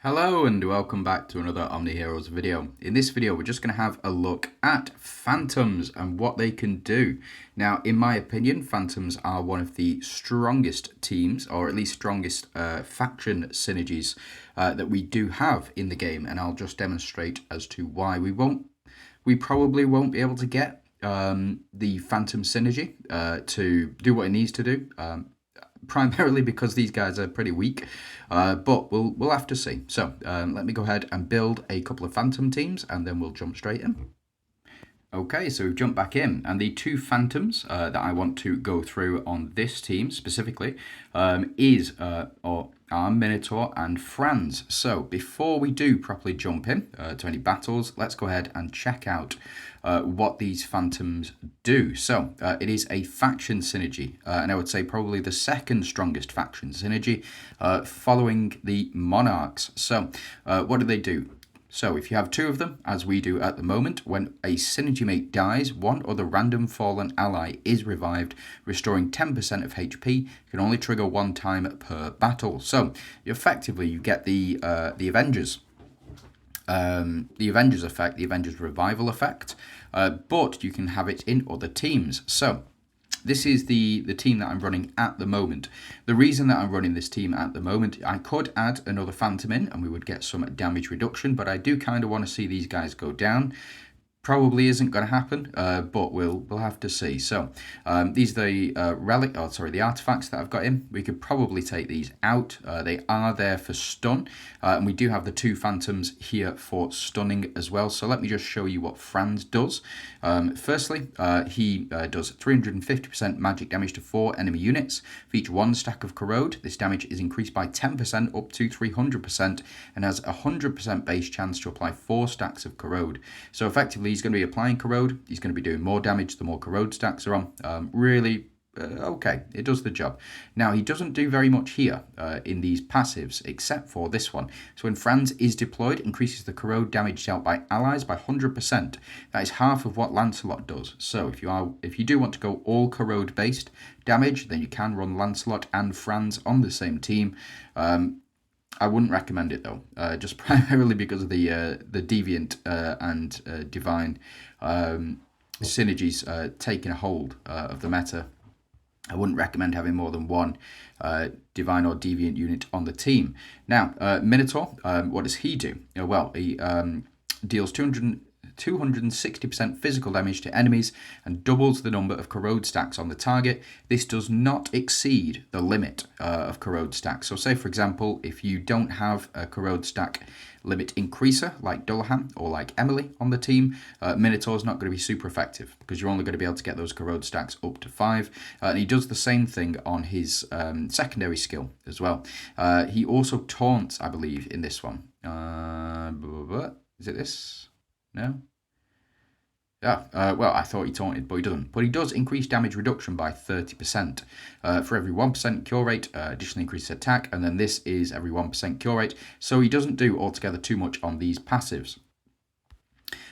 Hello and welcome back to another Omniheroes video. In this video we're just going to have a look at Phantoms and what they can do. Now in my opinion Phantoms are one of the strongest teams, or at least strongest faction synergies that we do have in the game, and I'll just demonstrate as to why we probably won't be able to get the Phantom synergy to do what it needs to do. Primarily because these guys are pretty weak, but we'll have to see. So let me go ahead and build a couple of Phantom teams, and then we'll jump straight in. Okay, so we've jumped back in, and the two Phantoms that I want to go through on this team specifically are Minotaur and Franz. So before we do properly jump in to any battles, let's go ahead and check out what these Phantoms do. So it is a faction synergy, and I would say probably the second strongest faction synergy following the Monarchs. So what do they do? So if you have two of them, as we do at the moment, when a synergy mate dies, one other random fallen ally is revived, restoring 10% of HP. You can only trigger one time per battle. So effectively you get the Avengers. The Avengers effect, the Avengers revival effect, but you can have it in other teams. So this is the team that I'm running at the moment. The reason that I'm running this team at the moment, I could add another Phantom in and we would get some damage reduction, but I do kind of want to see these guys go down. Probably isn't going to happen, but we'll have to see. So these are the the artifacts that I've got in. We could probably take these out. They are there for stun, and we do have the two Phantoms here for stunning as well. So let me just show you what Franz does. Firstly, he does 350% magic damage to 4 enemy units. For each 1 stack of corrode, this damage is increased by 10% up to 300%, and has a 100% base chance to apply 4 stacks of corrode. So effectively, he's going to be applying corrode. He's going to be doing more damage the more corrode stacks are on. Okay, it does the job. Now, he doesn't do very much here in these passives, except for this one. So when Franz is deployed, increases the corrode damage dealt by allies by 100%. That is half of what Lancelot does. So if you do want to go all corrode based damage, then you can run Lancelot and Franz on the same team. I wouldn't recommend it though, just primarily because of the deviant and divine synergies taking a hold of the meta. I wouldn't recommend having more than one divine or deviant unit on the team. Now, Minotaur, what does he do? Well, he deals 260% physical damage to enemies and doubles the number of corrode stacks on the target. This does not exceed the limit of corrode stacks. So say for example, if you don't have a corrode stack limit increaser like Dullahan or like Emily on the team, Minotaur is not going to be super effective because you're only going to be able to get those corrode stacks up to 5. And he does the same thing on his secondary skill as well. He also taunts, I believe, in this one. Is it this? No? Yeah, well, I thought he taunted, but he doesn't. But he does increase damage reduction by 30%. For every 1% cure rate, additionally increases attack, and then this is every 1% cure rate. So he doesn't do altogether too much on these passives.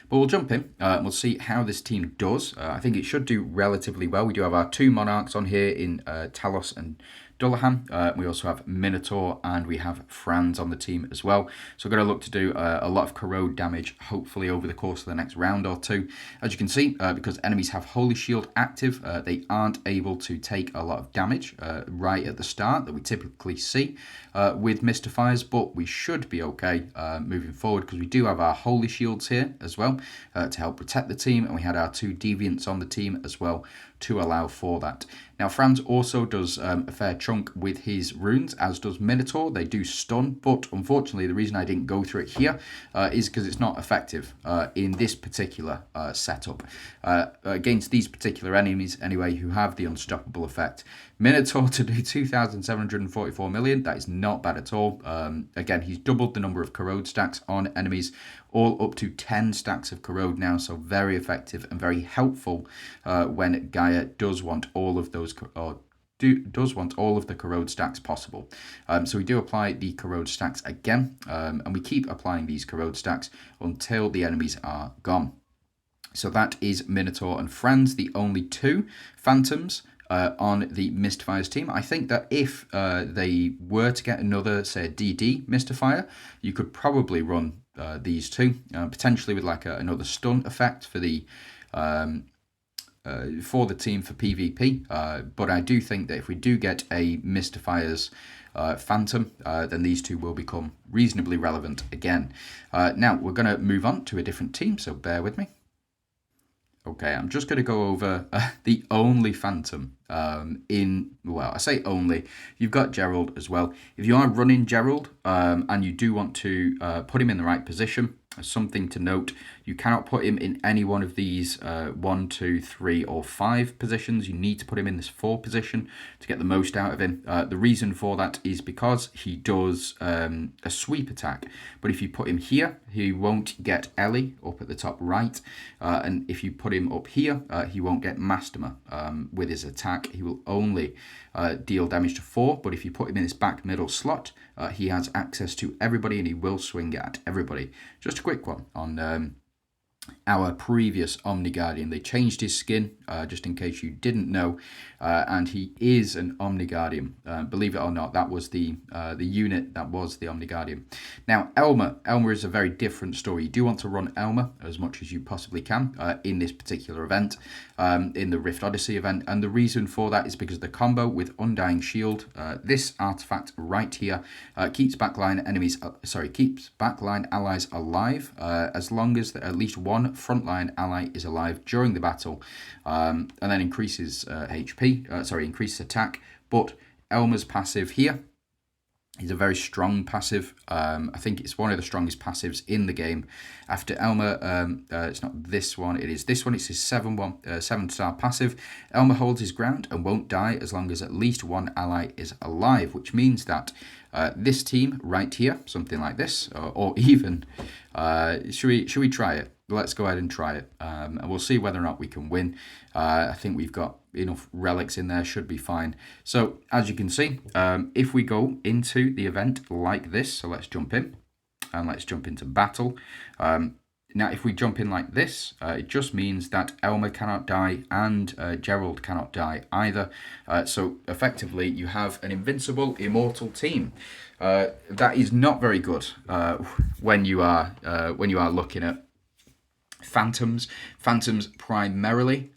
But we'll jump in and we'll see how this team does. I think it should do relatively well. We do have our two Monarchs on here in Talos and Dullahan. We also have Minotaur and we have Franz on the team as well. So we're going to look to do a lot of corrode damage, hopefully over the course of the next round or two. As you can see, because enemies have Holy Shield active, they aren't able to take a lot of damage right at the start that we typically see with Mystifiers, but we should be okay moving forward because we do have our Holy Shields here as well to help protect the team, and we had our two Deviants on the team as well to allow for that. Now, Franz also does a fair chunk with his runes, as does Minotaur. They do stun, but unfortunately, the reason I didn't go through it here is because it's not effective in this particular setup against these particular enemies, anyway, who have the unstoppable effect. Minotaur to do 2,744 million, that is not bad at all. Again, he's doubled the number of corrode stacks on enemies, all up to 10 stacks of corrode now, so very effective and very helpful when Gaia does want all of those does want all of the corrode stacks possible. So we do apply the corrode stacks again, and we keep applying these corrode stacks until the enemies are gone. So that is Minotaur and Franz, the only two Phantoms on the Mystifiers team. I think that if they were to get another, say, a DD Mystifier, you could probably run these two, potentially with like another stun effect for the team for PvP. But I do think that if we do get a Mystifiers Phantom, then these two will become reasonably relevant again. Now, we're going to move on to a different team, so bear with me. Okay, I'm just going to go over the only Phantom well, I say only, you've got Gerald as well. If you are running Gerald and you do want to put him in the right position, something to note, you cannot put him in any one of these 1, 2, 3 or 5 positions. You need to put him in this 4 position to get the most out of him. The reason for that is because he does a sweep attack, but if you put him here, he won't get Ellie up at the top right, and if you put him up here, he won't get Masterma with his attack. He will only deal damage to 4, but if you put him in this back middle slot, he has access to everybody and he will swing at everybody. Just a quick one on our previous Omni Guardian. They changed his skin, just in case you didn't know, and he is an Omni Guardian. Believe it or not, that was the unit that was the Omni Guardian. Now, Elmer is a very different story. You do want to run Elmer as much as you possibly can in this particular event, in the Rift Odyssey event, and the reason for that is because the combo with Undying Shield, this artifact right here, keeps backline allies alive as long as at least one frontline ally is alive during the battle, and then increases increases attack. But Elmer's passive here is a very strong passive. I think it's one of the strongest passives in the game. After Elmer, it's not this one, it is this one. It's his 7-star passive. Elmer holds his ground and won't die as long as at least one ally is alive, which means that this team right here, something like this, or even, should we try it? Let's go ahead and try it, and we'll see whether or not we can win. I think we've got enough relics in there, should be fine. So as you can see, if we go into the event like this, so let's jump in and let's jump into battle. Now, if we jump in like this, it just means that Elmer cannot die and Gerald cannot die either. So effectively, you have an invincible, immortal team. That is not very good when you are looking at Phantoms. Phantoms primarily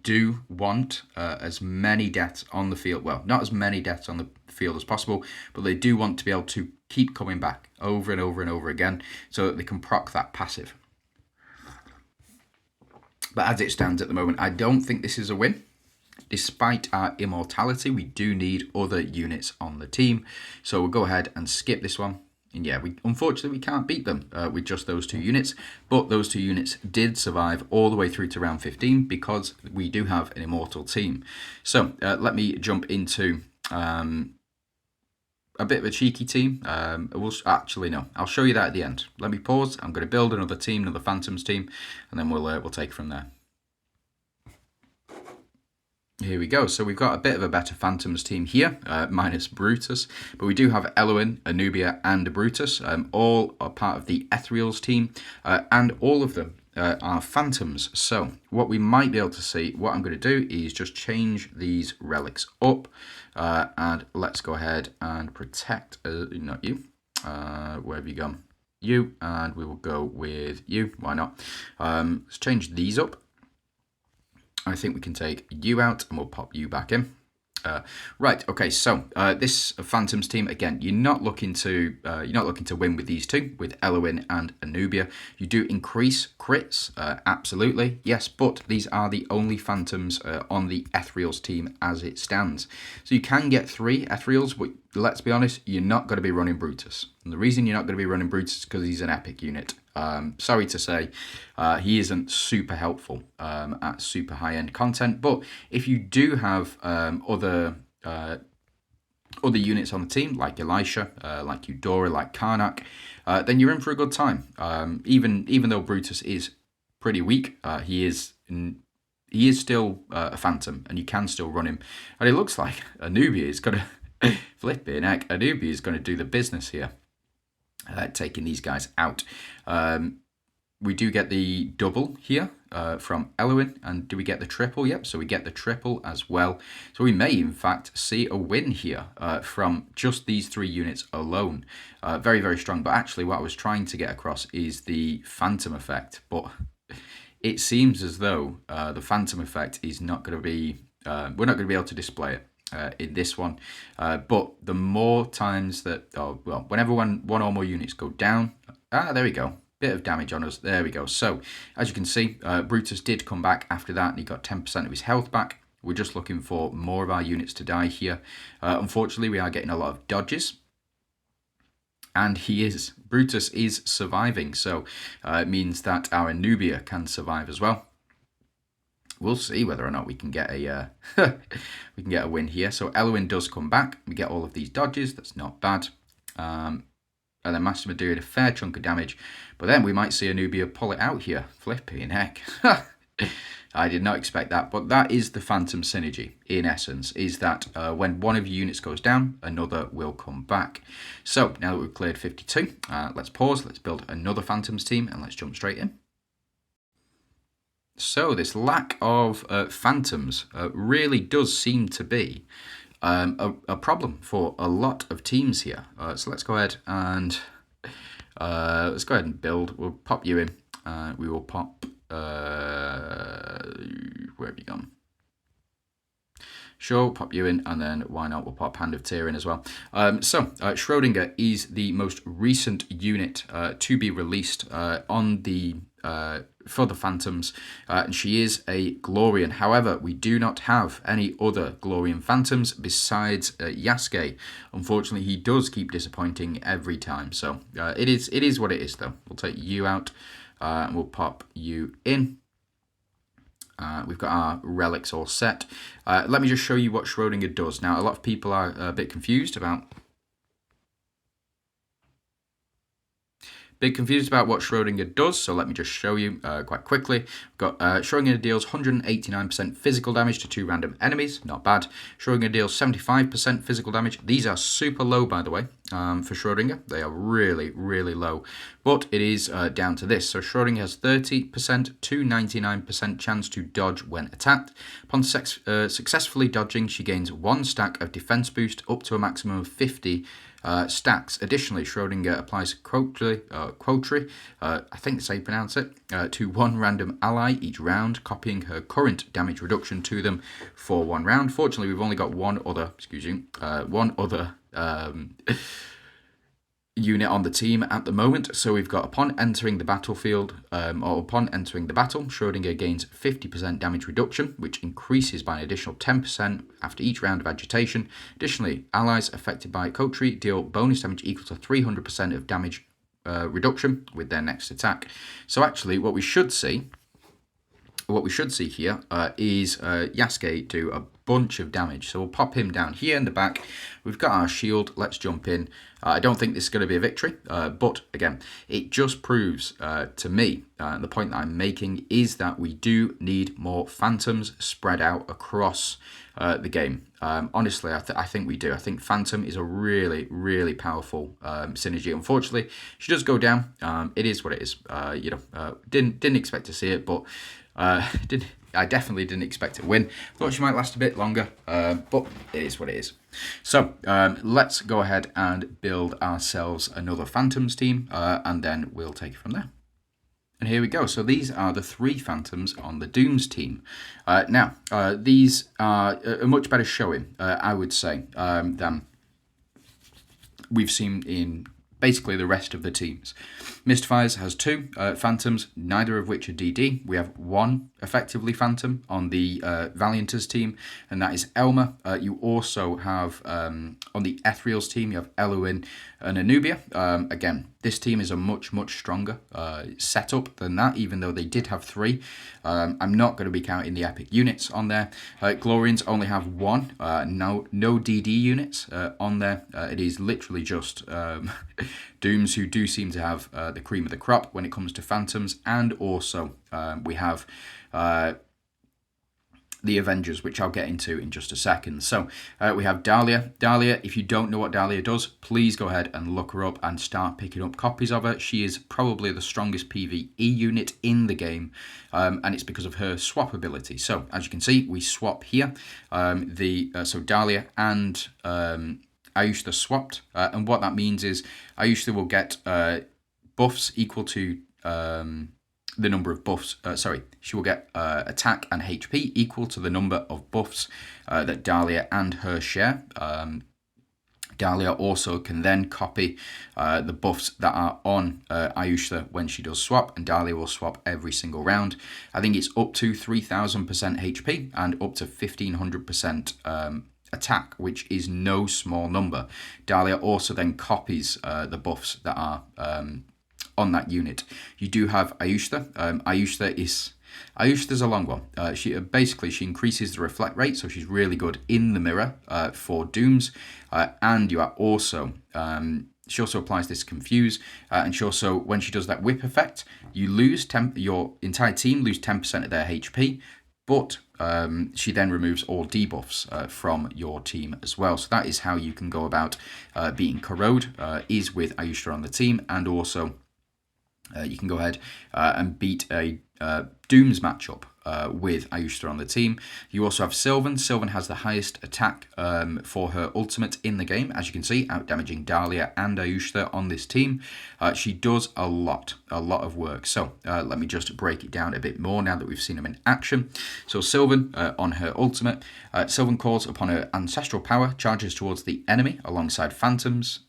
do want as many deaths on the field. Well, not as many deaths on the field as possible, but they do want to be able to keep coming back over and over and over again so that they can proc that passive. But as it stands at the moment, I don't think this is a win. Despite our immortality, we do need other units on the team. So we'll go ahead and skip this one. And yeah, unfortunately, we can't beat them with just those 2 units. But those 2 units did survive all the way through to round 15 because we do have an immortal team. So let me jump into a bit of a cheeky team. Actually, no, I'll show you that at the end. Let me pause. I'm going to build another team, another Phantoms team, and then we'll take it from there. Here we go. So we've got a bit of a better Phantoms team here, minus Brutus. But we do have Eloin, Anubia, and Brutus. All are part of the Ethereals team. And all of them are Phantoms. So what we might be able to see, what I'm going to do is just change these relics up. And let's go ahead and protect, not you. Where have you gone? You. And we will go with you. Why not? Let's change these up. I think we can take you out and we'll pop you back in. Right, okay, so this Phantoms team, again, you're not looking to win with these two, with Eloin and Anubia. You do increase crits, absolutely, yes, but these are the only Phantoms on the Ethereals team as it stands. So you can get 3 Ethereals, but let's be honest, you're not going to be running Brutus. And the reason you're not going to be running Brutus is because he's an epic unit. Sorry to say, he isn't super helpful at super high-end content, but if you do have other units on the team, like Elisha, like Eudora, like Karnak, then you're in for a good time. Even though Brutus is pretty weak, he is still a Phantom, and you can still run him. And it looks like Anubia is going to flipping heck. Anubia is going to do the business here. Taking these guys out. we do get the double here from Elwyn. And do we get the triple? Yep, so we get the triple as well. So we may, in fact, see a win here from just these 3 units alone. Very, very strong. But actually, what I was trying to get across is the Phantom effect. But it seems as though the Phantom effect is not going to be... we're not going to be able to display it. In this one, but the more times that, whenever one or more units go down, there we go, bit of damage on us, there we go. So as you can see, Brutus did come back after that and he got 10% of his health back. We're just looking for more of our units to die here. Unfortunately, we are getting a lot of dodges. And Brutus is surviving, so it means that our Nubia can survive as well. We'll see whether or not we can get a win here. So Elwyn does come back. We get all of these dodges. That's not bad. And then Massima doing a fair chunk of damage. But then we might see a Nubia pull it out here. Flipping heck. I did not expect that. But that is the Phantom synergy, in essence, is that when one of your units goes down, another will come back. So now that we've cleared 52, let's pause. Let's build another Phantoms team and let's jump straight in. So this lack of Phantoms really does seem to be a problem for a lot of teams here. So let's go ahead and build. We'll pop you in. We will pop. Where have you gone? Sure, pop you in, and then why not? We'll pop Hand of Tyr in as well. Schrodinger is the most recent unit to be released on the for the Phantoms, and she is a Glorian. However, we do not have any other Glorian Phantoms besides Yasuke. Unfortunately, he does keep disappointing every time. So it is what it is, though. We'll take you out, and we'll pop you in. We've got our relics all set. Let me just show you what Schrodinger does. Now, a lot of people are a bit confused about what Schrodinger does, so let me just show you quite quickly. We've got Schrodinger deals 189% physical damage to 2 random enemies, not bad. Schrodinger deals 75% physical damage. These are super low, by the way, for Schrodinger. They are really, really low, but it is down to this. So Schrodinger has 30% to 99% chance to dodge when attacked. Upon successfully dodging, she gains 1 stack of defense boost up to a maximum of 50 stacks. Additionally, Schrodinger applies Quotry, I think that's how you pronounce it, to 1 random ally each round, copying her current damage reduction to them for 1 round. Fortunately, we've only got one other unit on the team at the moment. So we've got upon entering the battlefield, Schrodinger gains 50% damage reduction, which increases by an additional 10% after each round of agitation. Additionally, allies affected by Quotry deal bonus damage equal to 300% of damage reduction with their next attack. So actually, what we should see here is Yasuke do a bunch of damage. So we'll pop him down here in the back. We've got our shield. Let's jump in. I don't think this is going to be a victory, but again, it just proves to me, the point that I'm making is that we do need more Phantoms spread out across the game. Honestly, I think we do. I think Phantom is a really, really powerful synergy. Unfortunately, she does go down. It is what it is. Didn't expect to see it, but I definitely didn't expect to win. Thought she might last a bit longer, but it is what it is. So let's go ahead and build ourselves another Phantoms team, and then we'll take it from there. And here we go. So these are the 3 Phantoms on the Dooms team. Now, these are a much better showing, I would say, than we've seen in basically the rest of the teams. Mystifiers has 2 Phantoms, neither of which are DD. We have 1 effectively Phantom on the Valianters team, and that is Elma. You also have, on the Ethereals team, you have Elwyn and Anubia. Again, this team is a much, much stronger setup than that, even though they did have 3. I'm not going to be counting the epic units on there. Glorians only have 1, no DD units on there. It is literally just Dooms, who do seem to have the cream of the crop when it comes to Phantoms, and also we have the Avengers, which I'll get into in just a second. So we have Dahlia. Dahlia, if you don't know what Dahlia does, please go ahead and look her up and start picking up copies of her. She is probably the strongest PvE unit in the game, and it's because of her swap ability. So as you can see, we swap here. So Dahlia and Ayushta swapped, and what that means is Ayushta will get buffs equal to the number of buffs, she will get attack and HP equal to the number of buffs that Dahlia and her share. Dahlia also can then copy the buffs that are on Ayushta when she does swap, and Dahlia will swap every single round. I think it's up to 3000% HP and up to 1500% attack, which is no small number. Dahlia also then copies the buffs that are on that unit. You do have Ayushta. Ayushta's a long one. She increases the reflect rate, so she's really good in the mirror for dooms. And you are also she also applies this confuse, and she also, when she does that whip effect, you lose your entire team lose 10% of their HP. But she then removes all debuffs from your team as well. So that is how you can go about beating Corrode, is with Ayushta on the team, and also you can go ahead and beat a Dooms matchup with Ayushta on the team. You also have Sylvan. Sylvan has the highest attack for her ultimate in the game, as you can see, out-damaging Dahlia and Ayushta on this team. She does a lot of work. So let me just break it down a bit more now that we've seen them in action. So Sylvan, on her ultimate, Sylvan calls upon her ancestral power, charges towards the enemy alongside phantoms,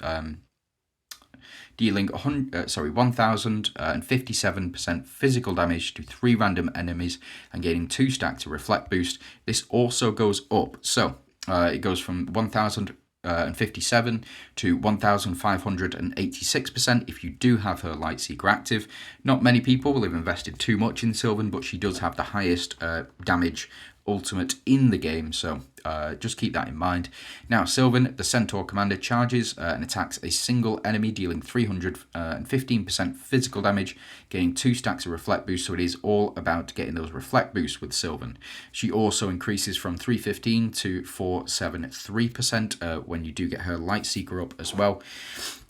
dealing 1057% physical damage to 3 random enemies and gaining 2 stacks of reflect boost. This also goes up, so it goes from 1057 to 1586% if you do have her Lightseeker active. Not many people will have invested too much in Sylvan, but she does have the highest damage ultimate in the game, so just keep that in mind. Now, Sylvan, the Centaur commander, charges and attacks a single enemy, dealing 315% physical damage, gaining 2 stacks of reflect boost, so it is all about getting those reflect boosts with Sylvan. She also increases from 315 to 473% when you do get her Lightseeker up as well.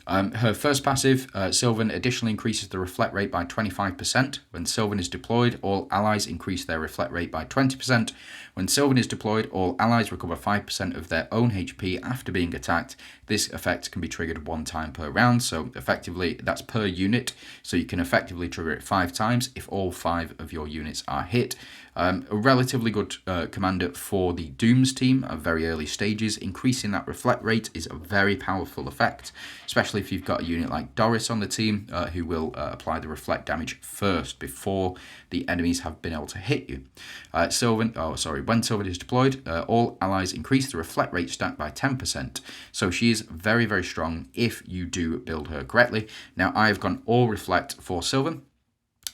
Her first passive, Sylvan, additionally increases the reflect rate by 25%. When Sylvan is deployed, all allies increase their reflect rate by 20%. When Sylvan is deployed, all allies recover 5% of their own HP after being attacked. This effect can be triggered 1 time per round, so effectively that's per unit, so you can effectively trigger it 5 times if all 5 of your units are hit. A relatively good commander for the Dooms team at very early stages. Increasing that reflect rate is a very powerful effect, especially if you've got a unit like Doris on the team who will apply the reflect damage first before the enemies have been able to hit you. When Sylvan is deployed, all allies increase the reflect rate stat by 10%. So she is very, very strong if you do build her correctly. Now, I've gone all reflect for Sylvan.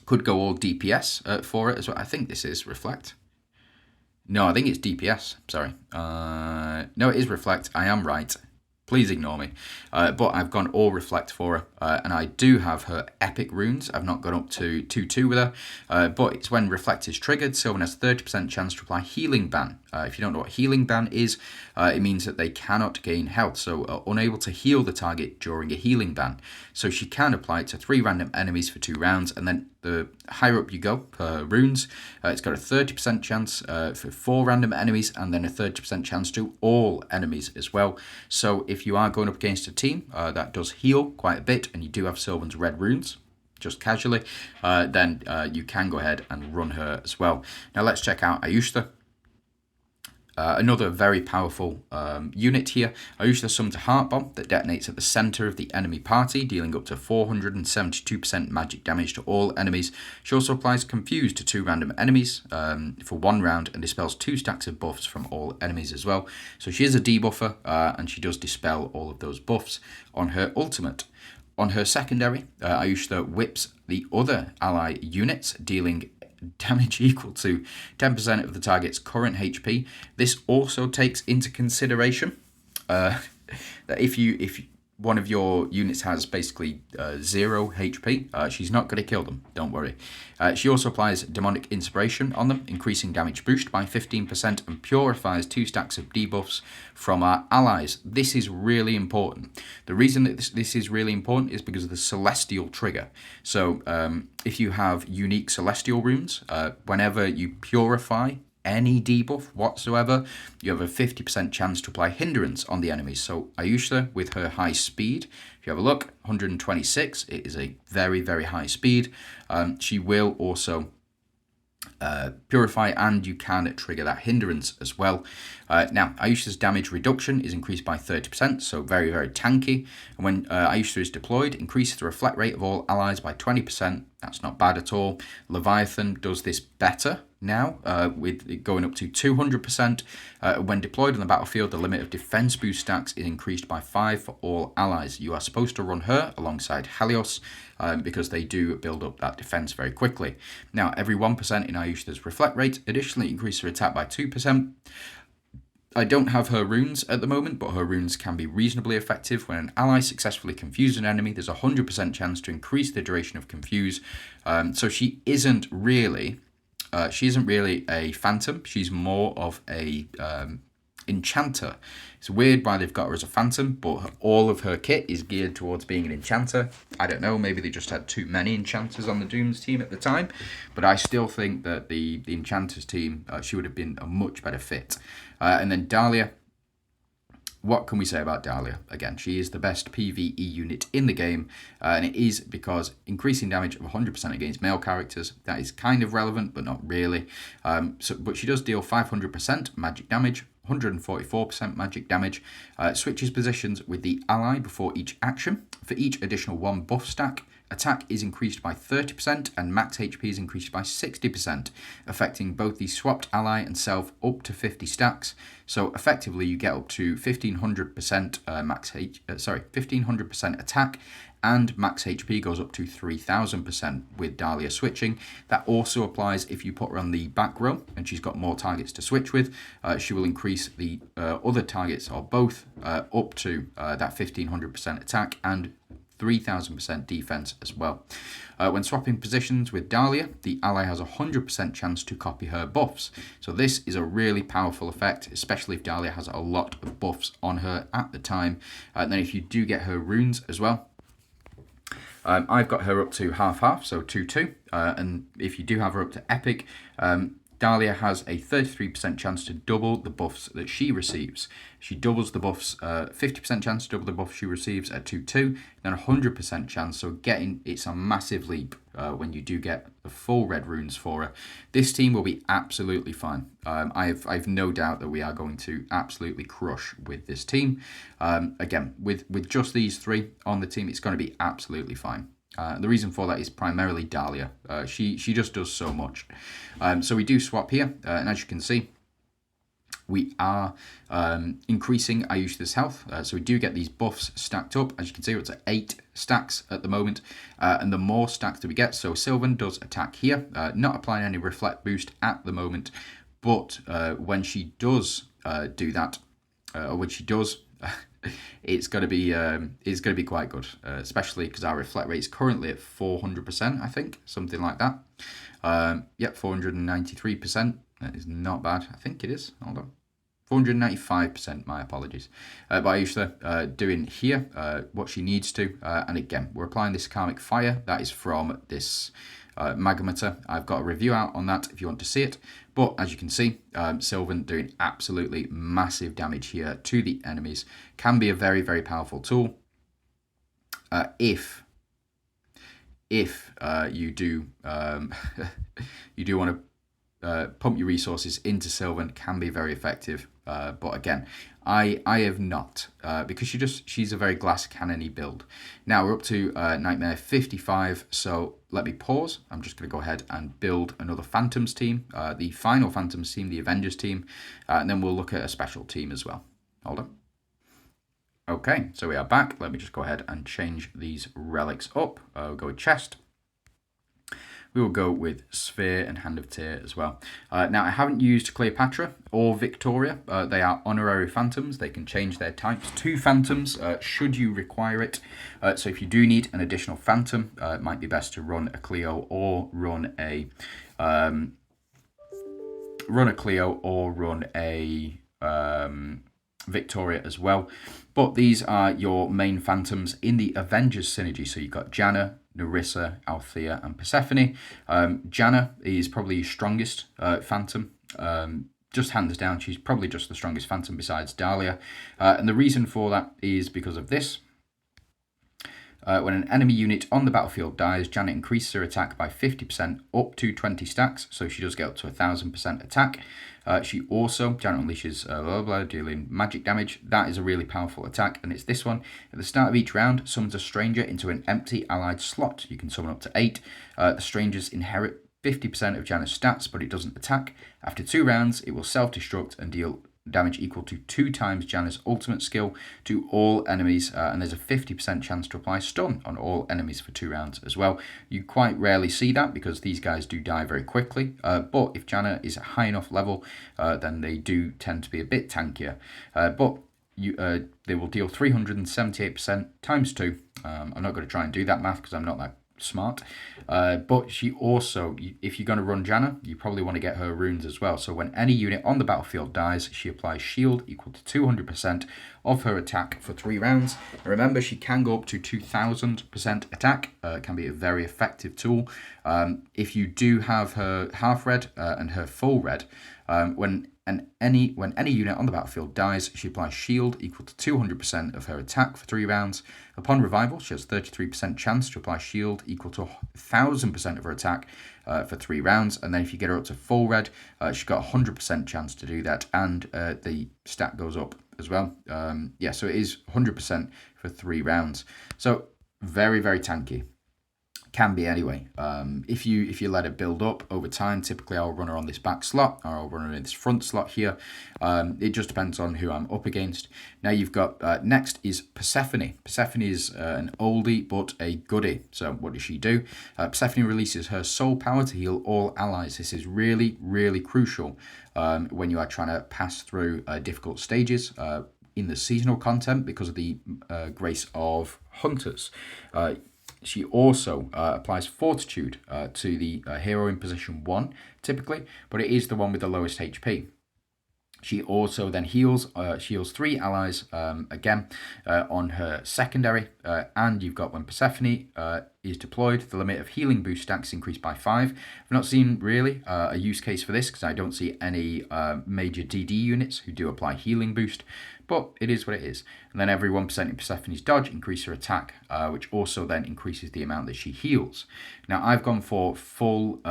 Could go all DPS for it as well. I think this is reflect. No, I think it's DPS. Sorry. No, it is reflect. I am right. Please ignore me. But I've gone all reflect for her, and I do have her epic runes. I've not gone up to 2/2 with her, but it's when reflect is triggered. Sylvan has 30% chance to apply healing ban. If you don't know what healing ban is, it means that they cannot gain health, so unable to heal the target during a healing ban. So she can apply it to 3 random enemies for 2 rounds, and then the higher up you go per runes, it's got a 30% chance for 4 random enemies, and then a 30% chance to all enemies as well. So if you are going up against a team that does heal quite a bit, and you do have Sylvan's red runes, just casually, then you can go ahead and run her as well. Now let's check out Ayushta. Another very powerful unit here. Ayushta summons a heart bomb that detonates at the center of the enemy party, dealing up to 472% magic damage to all enemies. She also applies confuse to 2 random enemies for 1 round and dispels 2 stacks of buffs from all enemies as well. So she is a debuffer, and she does dispel all of those buffs on her ultimate. On her secondary, Ayushta whips the other ally units, dealing damage equal to 10% of the target's current HP. This also takes into consideration that if one of your units has basically 0 HP, she's not going to kill them, don't worry. She also applies Demonic Inspiration on them, increasing damage boost by 15% and purifies 2 stacks of debuffs from our allies. This is really important. The reason that this is really important is because of the Celestial trigger. So if you have unique Celestial runes, whenever you purify any debuff whatsoever, you have a 50% chance to apply hindrance on the enemies. So Ayushla, with her high speed, if you have a look, 126, it is a very, very high speed. She will also purify, and you can trigger that hindrance as well. Now, Ayusha's damage reduction is increased by 30%, so very, very tanky. And when Ayusha is deployed, increases the reflect rate of all allies by 20%. That's not bad at all. Leviathan does this better now, with it going up to 200%. When deployed on the battlefield, the limit of defense boost stacks is increased by 5 for all allies. You are supposed to run her alongside Helios, because they do build up that defense very quickly. Now, every 1% in Ayush's reflect rate additionally increases her attack by 2%. I don't have her runes at the moment, but her runes can be reasonably effective. When an ally successfully confuses an enemy, there's a 100% chance to increase the duration of confuse. So she isn't really a phantom. She's more of a enchanter. It's weird why they've got her as a phantom, but all of her kit is geared towards being an enchanter. I don't know, maybe they just had too many enchanters on the Dooms team at the time, but I still think that the enchanters team, she would have been a much better fit. And then Dahlia. What can we say about Dahlia? Again, she is the best PvE unit in the game, and it is because increasing damage of 100% against male characters, that is kind of relevant, but not really. But she does deal 500% magic damage, 144% magic damage, switches positions with the ally before each action. For each additional 1 buff stack, attack is increased by 30% and max HP is increased by 60%, affecting both the swapped ally and self up to 50 stacks. So effectively, you get up to 1500% 1500% attack, and max HP goes up to 3000% with Dahlia switching. That also applies if you put her on the back row and she's got more targets to switch with. She will increase the other targets or both up to that 1500% attack and 3000% defense as well. When swapping positions with Dahlia, the ally has a 100% chance to copy her buffs. So this is a really powerful effect, especially if Dahlia has a lot of buffs on her at the time. And then if you do get her runes as well, I've got her up to half-half, so 2-2. And if you do have her up to epic, Dahlia has a 33% chance to double the buffs that she receives. She doubles the buffs, 50% chance to double the buffs she receives at 2-2, then 100% chance. So it's a massive leap when you do get the full red runes for her. This team will be absolutely fine. I've no doubt that we are going to absolutely crush with this team. Again, with just these 3 on the team, it's going to be absolutely fine. The reason for that is primarily Dahlia. She just does so much. So we do swap here, and as you can see, we are increasing Ayush's health. So we do get these buffs stacked up. As you can see, we're at 8 stacks at the moment. And the more stacks that we get, so Sylvan does attack here, not applying any reflect boost at the moment. But when she does do that, or when she does, it's going to be quite good, especially because our reflect rate is currently at 400%, I think, something like that. Yep, 493%. That is not bad. I think it is. Hold on. 495%, my apologies. But Ayushla doing here what she needs to. And again, we're applying this Karmic Fire. That is from this Magometer. I've got a review out on that if you want to see it. But as you can see, Sylvan doing absolutely massive damage here to the enemies. Can be a very, very powerful tool. If you do you do want to pump your resources into Sylvan, can be very effective. But again, I have not, because she's a very glass cannon-y build. Now we're up to Nightmare 55, so let me pause. I'm just going to go ahead and build another Phantoms team, the final Phantoms team, the Avengers team, and then we'll look at a special team as well. Hold on. Okay, so we are back. Let me just go ahead and change these relics up. We'll go with chest. we will go with Sphere and Hand of Tyr as well. Now, I haven't used Cleopatra or Victoria. They are honorary phantoms. They can change their types to phantoms should you require it. So if you do need an additional phantom, it might be best to run a Cleo or run a Victoria as well. But these are your main phantoms in the Avengers synergy. So you've got Janna, Nerissa, Althea, and Persephone. Janna is probably your strongest phantom. Just hands down, she's probably just the strongest phantom besides Dahlia. And the reason for that is because of this. When an enemy unit on the battlefield dies, Janet increases her attack by 50% up to 20 stacks, so she does get up to 1000% attack. She also, Janet unleashes dealing magic damage. That is a really powerful attack, and it's this one. At the start of each round, summons a stranger into an empty allied slot. You can summon up to 8. The strangers inherit 50% of Janet's stats, but it doesn't attack. After 2 rounds, it will self-destruct and deal damage equal to 2 times Janna's ultimate skill to all enemies, and there's a 50% chance to apply stun on all enemies for 2 rounds as well. You quite rarely see that because these guys do die very quickly, but if Janna is at high enough level, then they do tend to be a bit tankier. But they will deal 378% times 2. I'm not going to try and do that math because I'm not that smart, but she also, if you're going to run Janna, you probably want to get her runes as well. So when any unit on the battlefield dies, she applies shield equal to 200% of her attack for 3 rounds. And remember, she can go up to 2000% attack. It can be a very effective tool. If you do have her half red and her full red, when any unit on the battlefield dies, she applies shield equal to 200% of her attack for 3 rounds. Upon revival, she has 33% chance to apply shield equal to 1000% of her attack for 3 rounds. And then if you get her up to full red, she's got 100% chance to do that, and the stat goes up as well. So it is 100% for 3 rounds. So very, very tanky. Can be anyway. If you let it build up over time, typically I'll run her on this back slot, or I'll run her in this front slot here. It just depends on who I'm up against. Now you've got next is Persephone. Persephone is an oldie but a goodie. So what does she do? Persephone releases her soul power to heal all allies. This is really, really crucial when you are trying to pass through difficult stages in the seasonal content because of the grace of hunters. She also applies Fortitude to the hero in position 1, typically, but it is the one with the lowest HP. She also then heals 3 allies again on her secondary, and you've got when Persephone is deployed, the limit of healing boost stacks increased by 5. I've not seen really a use case for this because I don't see any major DD units who do apply healing boost, but it is what it is. And then every 1% in Persephone's dodge increases her attack, which also then increases the amount that she heals. Now I've gone for full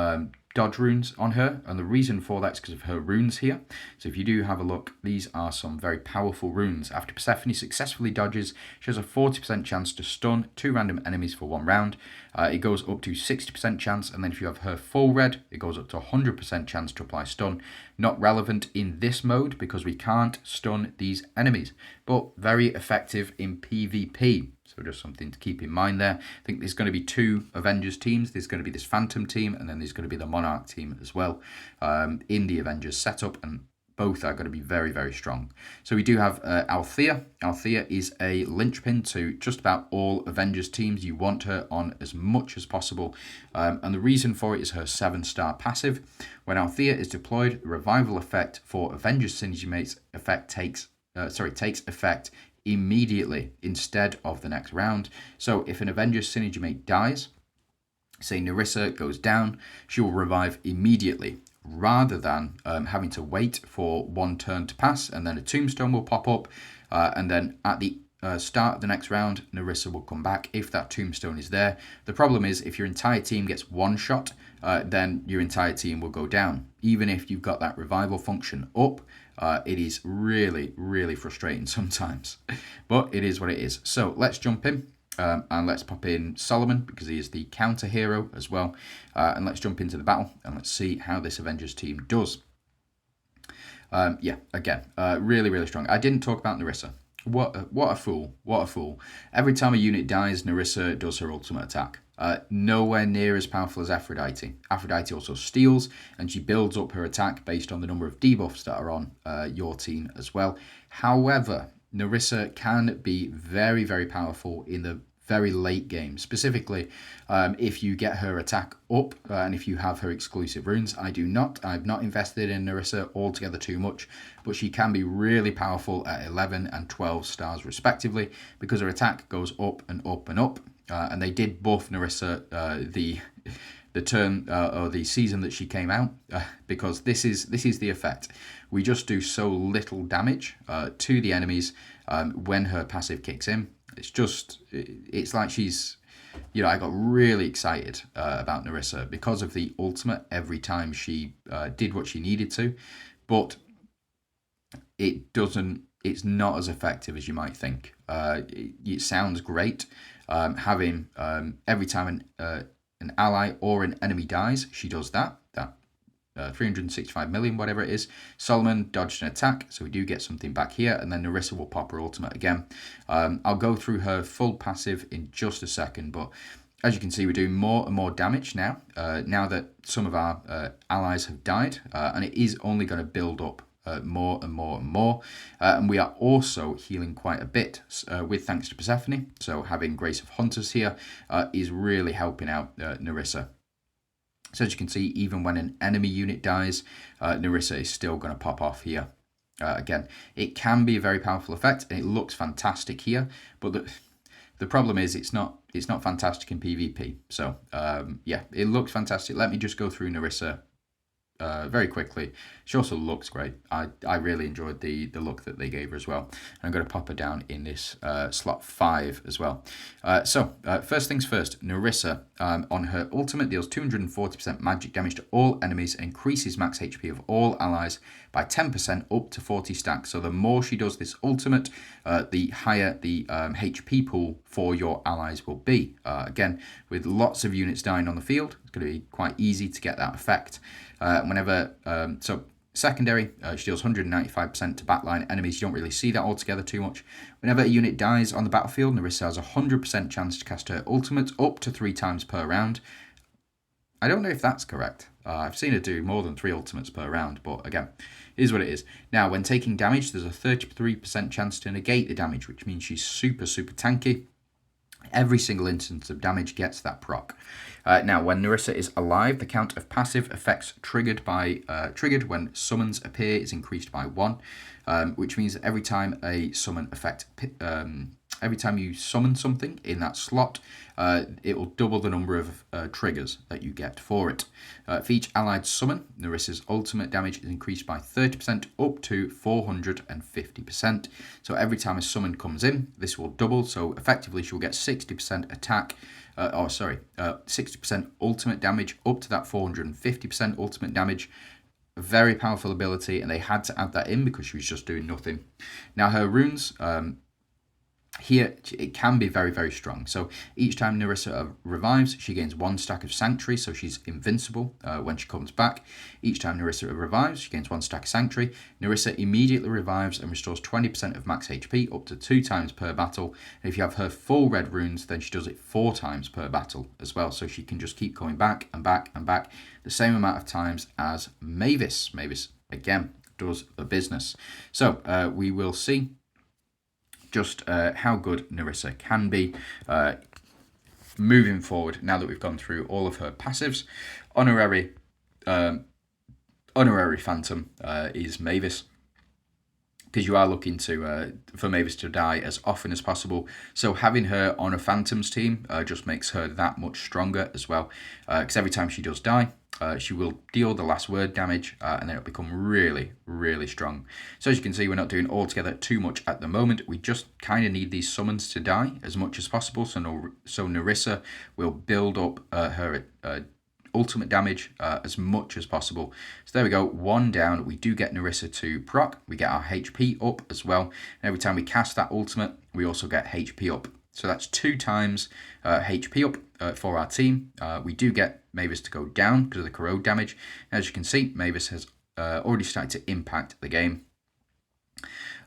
dodge runes on her, and the reason for that is because of her runes here. So if you do have a look, these are some very powerful runes. After Persephone successfully dodges, she has a 40% chance to stun 2 random enemies for 1 round. It goes up to 60% chance, and then if you have her full red, it goes up to 100% chance to apply stun. Not relevant in this mode because we can't stun these enemies, but very effective in PvP. So just something to keep in mind there. I think there's going to be 2 Avengers teams. There's going to be this Phantom team, and then there's going to be the Monarch team as well in the Avengers setup, and both are going to be very, very strong. So we do have Althea. Althea is a linchpin to just about all Avengers teams. You want her on as much as possible. And the reason for it is her 7-star passive. When Althea is deployed, the revival effect for Avengers synergy mates takes effect immediately instead of the next round. So if an Avengers synergy mate dies, say Nerissa goes down, she will revive immediately, rather than having to wait for 1 turn to pass and then a tombstone will pop up, and then at the start of the next round, Nerissa will come back if that tombstone is there. The problem is if your entire team gets 1 shot, then your entire team will go down. Even if you've got that revival function up, it is really, really frustrating sometimes. But it is what it is. So let's jump in. And let's pop in Solomon because he is the counter hero as well. And let's jump into the battle and let's see how this Avengers team does. Again, really, really strong. I didn't talk about Nerissa. What a fool. What a fool. Every time a unit dies, Nerissa does her ultimate attack. Nowhere near as powerful as Aphrodite. Aphrodite also steals, and she builds up her attack based on the number of debuffs that are on your team as well. However, Nerissa can be very, very powerful in the very late game. Specifically, if you get her attack up and if you have her exclusive runes. I do not. I've not invested in Nerissa altogether too much, but she can be really powerful at 11 and 12 stars respectively because her attack goes up and up and up. And they did buff Nerissa the turn or the season that she came out because this is the effect. We just do so little damage to the enemies when her passive kicks in. It's like she's, I got really excited about Nerissa because of the ultimate every time she did what she needed to, but it's not as effective as you might think. It sounds great. Having every time an ally or an enemy dies, she does that 365 million, whatever it is. Solomon dodged an attack, so we do get something back here, and then Nerissa will pop her ultimate again. I'll go through her full passive in just a second, but as you can see, we're doing more and more damage now, now that some of our allies have died, and it is only going to build up more and more and more. And we are also healing quite a bit with thanks to Persephone, so having Grace of Hunters here is really helping out Nerissa. So as you can see, even when an enemy unit dies, Nerissa is still going to pop off here. Again, it can be a very powerful effect, and it looks fantastic here. But the problem is it's not fantastic in PvP. So yeah, it looks fantastic. Let me just go through Nerissa very quickly. She also looks great. I really enjoyed the look that they gave her as well. I'm going to pop her down in this slot 5 as well. So first things first, Nerissa on her ultimate deals 240% magic damage to all enemies, increases max HP of all allies by 10% up to 40 stacks. So the more she does this ultimate, the higher the HP pool for your allies will be. Again, with lots of units dying on the field, it's going to be quite easy to get that effect. So secondary, she deals 195% to backline enemies. You don't really see that altogether too much. Whenever a unit dies on the battlefield, Nerissa has a 100% chance to cast her ultimate up to 3 times per round. I don't know if that's correct. I've seen her do more than 3 ultimates per round, but again, it is what it is. Now, when taking damage, there's a 33% chance to negate the damage, which means she's super, super tanky. Every single instance of damage gets that proc. Now, when Nerissa is alive, the count of passive effects triggered when summons appear is increased by 1, which means that every time a summon effect, every time you summon something in that slot, it will double the number of triggers that you get for it. For each allied summon, Nerissa's ultimate damage is increased by 30% up to 450%. So every time a summon comes in, this will double. So effectively, she'll get 60% attack. 60% ultimate damage up to that 450% ultimate damage. A very powerful ability, and they had to add that in because she was just doing nothing. Now her runes, here it can be very, very strong. So each time Nerissa revives, she gains 1 stack of Sanctuary, so she's invincible when she comes back. Each time Nerissa revives, she gains 1 stack of Sanctuary. Nerissa immediately revives and restores 20% of max HP up to 2 times per battle. And if you have her full red runes, then she does it 4 times per battle as well. So she can just keep coming back and back and back the same amount of times as Mavis. Mavis, again, does the business. So we will see just how good Nerissa can be moving forward now that we've gone through all of her passives. Honorary Phantom is Mavis, because you are looking for Mavis to die as often as possible. So having her on a Phantoms team just makes her that much stronger as well, because every time she does die, she will deal the last word damage, and then it'll become really, really strong. So as you can see, we're not doing altogether too much at the moment. We just kind of need these summons to die as much as possible. So Nerissa will build up her ultimate damage as much as possible. So there we go, 1 down. We do get Nerissa to proc. We get our HP up as well. And every time we cast that ultimate, we also get HP up. So that's 2 times HP up for our team. We do get Mavis to go down because of the corrode damage. As you can see, Mavis has already started to impact the game.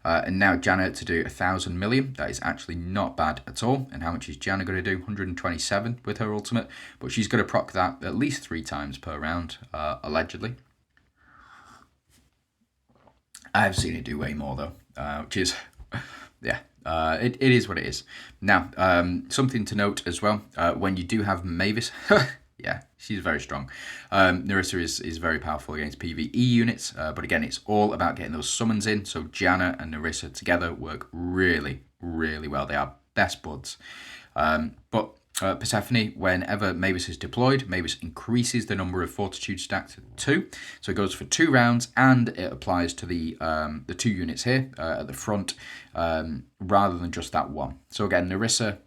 And now Janna to do 1,000 million. That is actually not bad at all. And how much is Janna going to do? 127 with her ultimate. But she's going to proc that at least 3 times per round, allegedly. I've seen it do way more though, which is, yeah, it is what it is. Now, something to note as well, when you do have Mavis, yeah, she's very strong. Nerissa is very powerful against PvE units, but again, it's all about getting those summons in. So Janna and Nerissa together work really, really well. They are best buds. But Persephone, whenever Mavis is deployed, Mavis increases the number of fortitude stacks to 2. So it goes for 2 rounds, and it applies to the 2 units here at the front, rather than just that one. So again, Nerissa,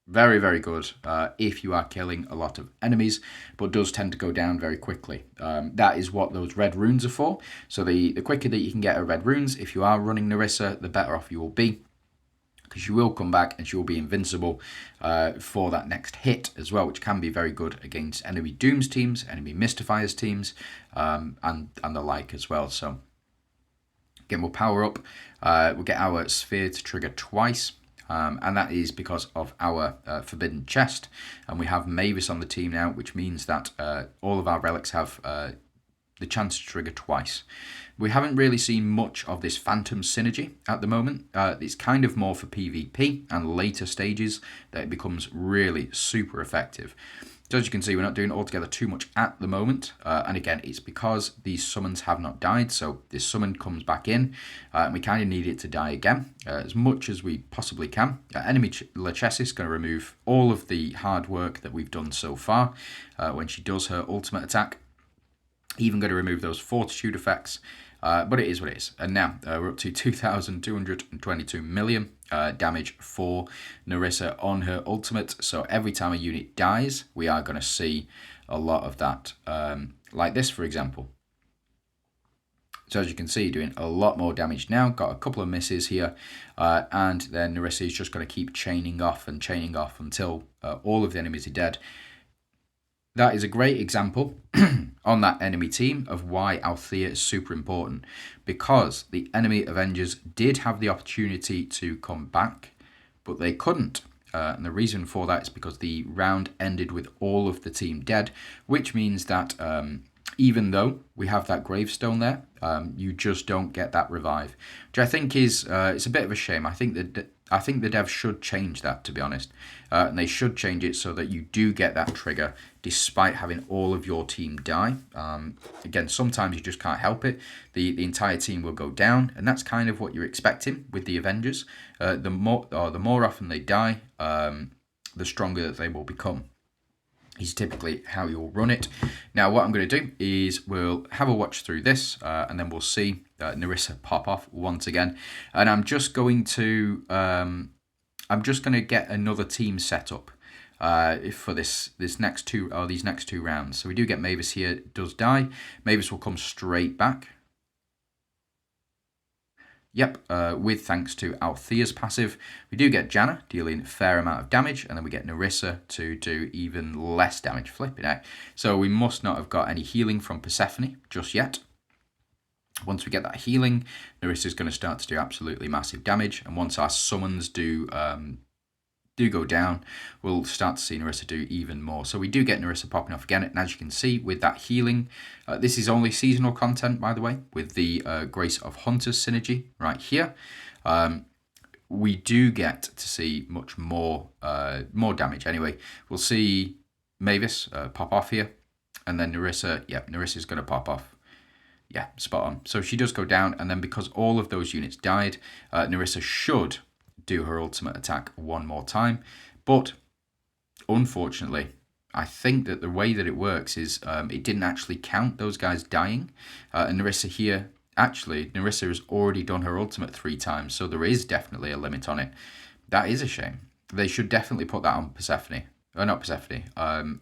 very, very good if you are killing a lot of enemies, but does tend to go down very quickly. That is what those red runes are for. So the quicker that you can get her red runes, if you are running Nerissa, the better off you will be, because she will come back and she will be invincible for that next hit as well, which can be very good against enemy Dooms teams, enemy Mystifiers teams, and the like as well. So again, we'll power up. We'll get our sphere to trigger twice. And that is because of our Forbidden Chest. And we have Mavis on the team now, which means that all of our relics have the chance to trigger twice. We haven't really seen much of this Phantom synergy at the moment. It's kind of more for PvP and later stages that it becomes really super effective. So as you can see, we're not doing altogether too much at the moment. And again, it's because these summons have not died. So this summon comes back in and we kind of need it to die again as much as we possibly can. Enemy Lachesis is going to remove all of the hard work that we've done so far when she does her ultimate attack. Even going to remove those fortitude effects. But it is what it is. And now we're up to 2,222 million damage for Nerissa on her ultimate. So every time a unit dies, we are going to see a lot of that. Like this, for example. So as you can see, doing a lot more damage now. Got a couple of misses here. And then Nerissa is just going to keep chaining off until all of the enemies are dead. That is a great example on that enemy team of why Althea is super important, because the enemy Avengers did have the opportunity to come back, but they couldn't. And the reason for that is because the round ended with all of the team dead, which means that even though we have that gravestone there, you just don't get that revive, which I think is it's a bit of a shame. I think the devs should change that, to be honest, and they should change it so that you do get that trigger despite having all of your team die. Again, sometimes you just can't help it. The entire team will go down, and that's kind of what you're expecting with the Avengers. The more often they die, the stronger that they will become. Is typically how you'll run it. Now, what I'm going to do is we'll have a watch through this, and then we'll see Nerissa pop off once again. And I'm just going to get another team set up for these next two rounds. So we do get Mavis here, does die. Mavis will come straight back. Yep, with thanks to Althea's passive. We do get Janna dealing a fair amount of damage, and then we get Nerissa to do even less damage, flipping out. So we must not have got any healing from Persephone just yet. Once we get that healing, Nerissa is going to start to do absolutely massive damage, and once our summons do go down, we'll start to see Nerissa do even more. So we do get Nerissa popping off again, and as you can see with that healing, this is only seasonal content, by the way, with the Grace of Hunters synergy right here. We do get to see much more damage anyway. We'll see Mavis pop off here, and then Nerissa, yeah, Nerissa's going to pop off. Yeah, spot on. So she does go down, and then because all of those units died, Nerissa should do her ultimate attack one more time. But unfortunately, I think that the way that it works is it didn't actually count those guys dying. And Nerissa here, actually, Nerissa has already done her ultimate 3 times, so there is definitely a limit on it. That is a shame. They should definitely put that on Persephone. Not Persephone,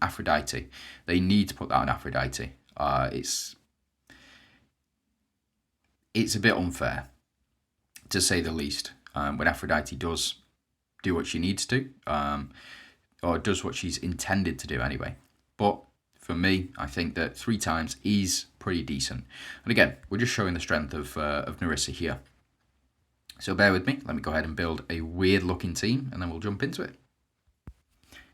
Aphrodite. They need to put that on Aphrodite. It's a bit unfair, to say the least. When Aphrodite does do what she needs to, or does what she's intended to do anyway. But for me, I think that 3 times is pretty decent. And again, we're just showing the strength of Nerissa here. So bear with me. Let me go ahead and build a weird looking team and then we'll jump into it.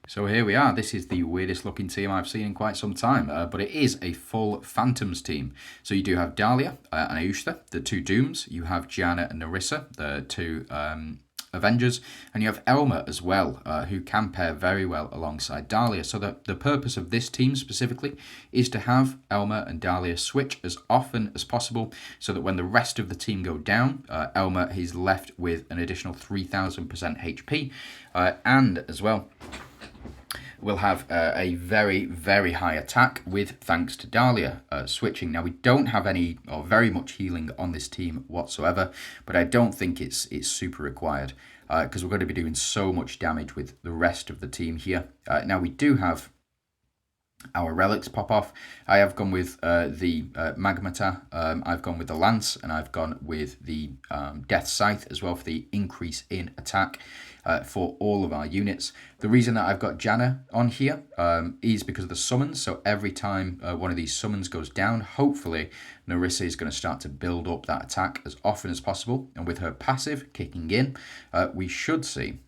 So here we are. This is the weirdest looking team I've seen in quite some time, but it is a full Phantoms team. So you do have Dahlia and Ayushta, the two Dooms. You have Gianna and Narissa, the two Avengers, and you have Elma as well, who can pair very well alongside Dahlia. So the purpose of this team specifically is to have Elma and Dahlia switch as often as possible, so that when the rest of the team go down, Elma is left with an additional 3000% HP, and as well, we'll have a very, very high attack with thanks to Dahlia switching. Now, we don't have any or very much healing on this team whatsoever, but I don't think it's super required because we're going to be doing so much damage with the rest of the team here. Now, we do have our relics pop off. I have gone with the Magmata, I've gone with the Lance, and I've gone with the Death Scythe as well for the increase in attack for all of our units. The reason that I've got Janna on here is because of the summons. So every time one of these summons goes down, hopefully Narissa is going to start to build up that attack as often as possible. And with her passive kicking in, we should see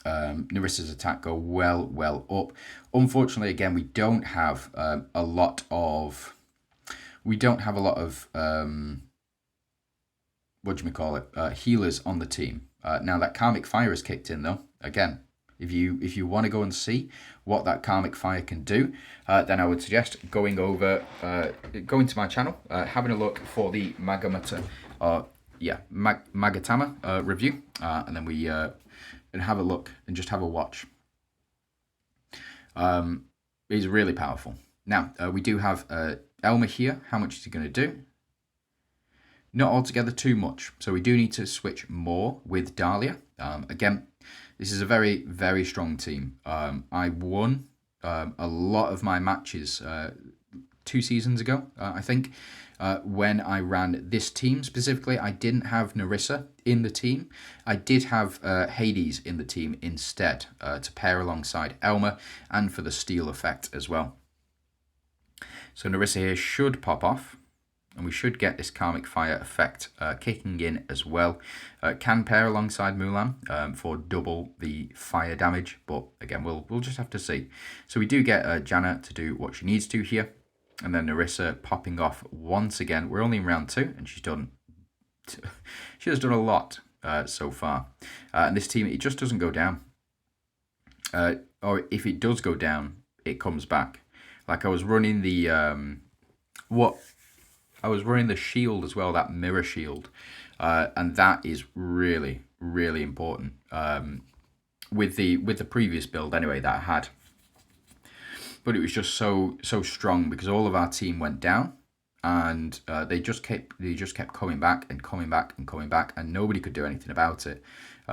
Narissa's attack go well up. Unfortunately, again, we don't have a lot of healers on the team. Now that Karmic Fire has kicked in though. Again, if you want to go and see what that Karmic Fire can do, then I would suggest going to my channel, having a look for the Magatama review, and then we and have a look and just have a watch. Is really powerful. Now, we do have Elma here. How much is he going to do? Not altogether too much. So we do need to switch more with Dahlia. Again, this is a very, very strong team. I won a lot of my matches 2 seasons ago, I think. When I ran this team specifically, I didn't have Narissa in the team. I did have Hades in the team instead to pair alongside Elma and for the steal effect as well. So Narissa here should pop off and we should get this Karmic Fire effect kicking in as well. Can pair alongside Mulan for double the fire damage, but again, we'll just have to see. So we do get Janna to do what she needs to here. And then Narissa popping off once again. We're only in round 2, and she has done a lot so far. And this team, it just doesn't go down. Or if it does go down, it comes back. Like I was running the the shield as well, that mirror shield, and that is really, really important. With the previous build anyway that I had. But it was just so strong because all of our team went down, and they just kept coming back and coming back and coming back, and nobody could do anything about it,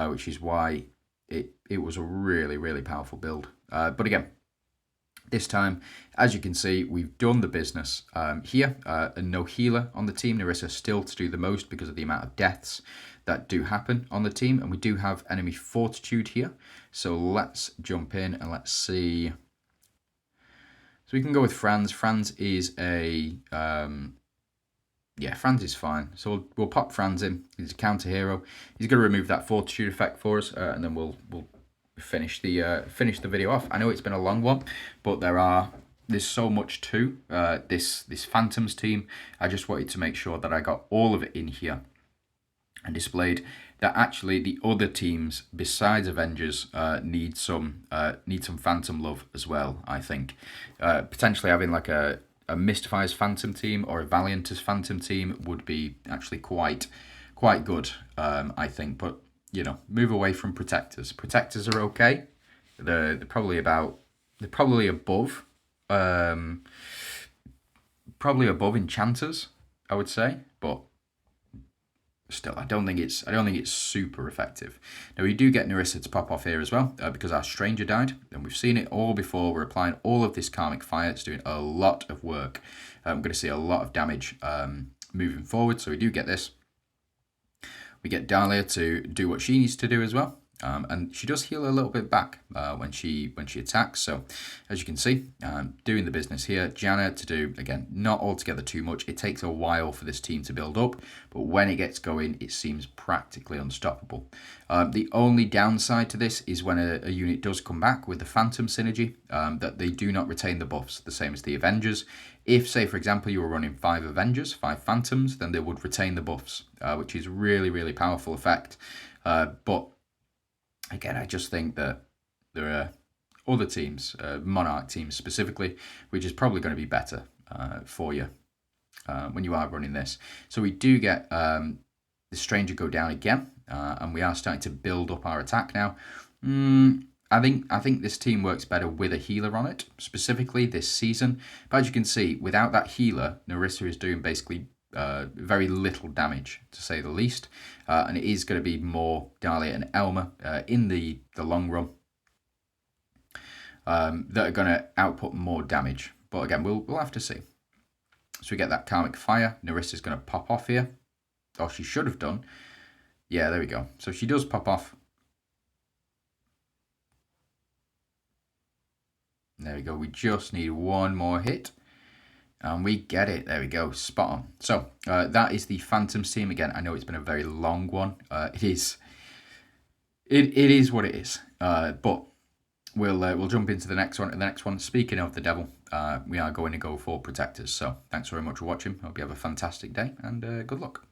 which is why it was a really, really powerful build. But again, this time, as you can see, we've done the business here, and no healer on the team. Narissa still to do the most because of the amount of deaths that do happen on the team, and we do have enemy fortitude here. So let's jump in and let's see. So we can go with Franz. Franz is Franz is fine. So we'll pop Franz in. He's a counter hero. He's going to remove that fortitude effect for us, and then we'll finish the video off. I know it's been a long one, but there's so much to this Phantoms team. I just wanted to make sure that I got all of it in here and displayed that actually the other teams besides Avengers need some Phantom love as well. I think potentially having like a Mystifier's Phantom team or a Valiant's Phantom team would be actually quite good. I think, but you know, move away from Protectors. Protectors are okay. They're probably above Enchanters, I would say, but still, I don't think it's super effective. Now we do get Narissa to pop off here as well because our Stranger died, and we've seen it all before. We're applying all of this Karmic Fire. It's doing a lot of work. We're going to see a lot of damage moving forward. So we do get this. We get Dahlia to do what she needs to do as well. And she does heal a little bit back when she attacks. So as you can see, doing the business here. Janna to do, again, not altogether too much. It takes a while for this team to build up, but when it gets going, it seems practically unstoppable. The only downside to this is when a unit does come back with the Phantom synergy, that they do not retain the buffs, the same as the Avengers. If, say, for example, you were running 5 Avengers, 5 Phantoms, then they would retain the buffs, which is really, really powerful effect. But again, I just think that there are other teams, Monarch teams specifically, which is probably going to be better for you when you are running this. So we do get the Stranger go down again, and we are starting to build up our attack now. I think this team works better with a healer on it, specifically this season. But as you can see, without that healer, Narissa is doing basically very little damage, to say the least. And it is going to be more Dahlia and Elma in the long run that are going to output more damage. But again, we'll have to see. So we get that Karmic Fire. Narissa's going to pop off here. Or she should have done. Yeah, there we go. So she does pop off. There we go. We just need one more hit. And we get it. There we go. Spot on. So that is the Phantoms team. Again, I know it's been a very long one. It is what it is. But we'll jump into the next one. And the next one, speaking of the devil, we are going to go for Protectors. So thanks very much for watching. Hope you have a fantastic day and good luck.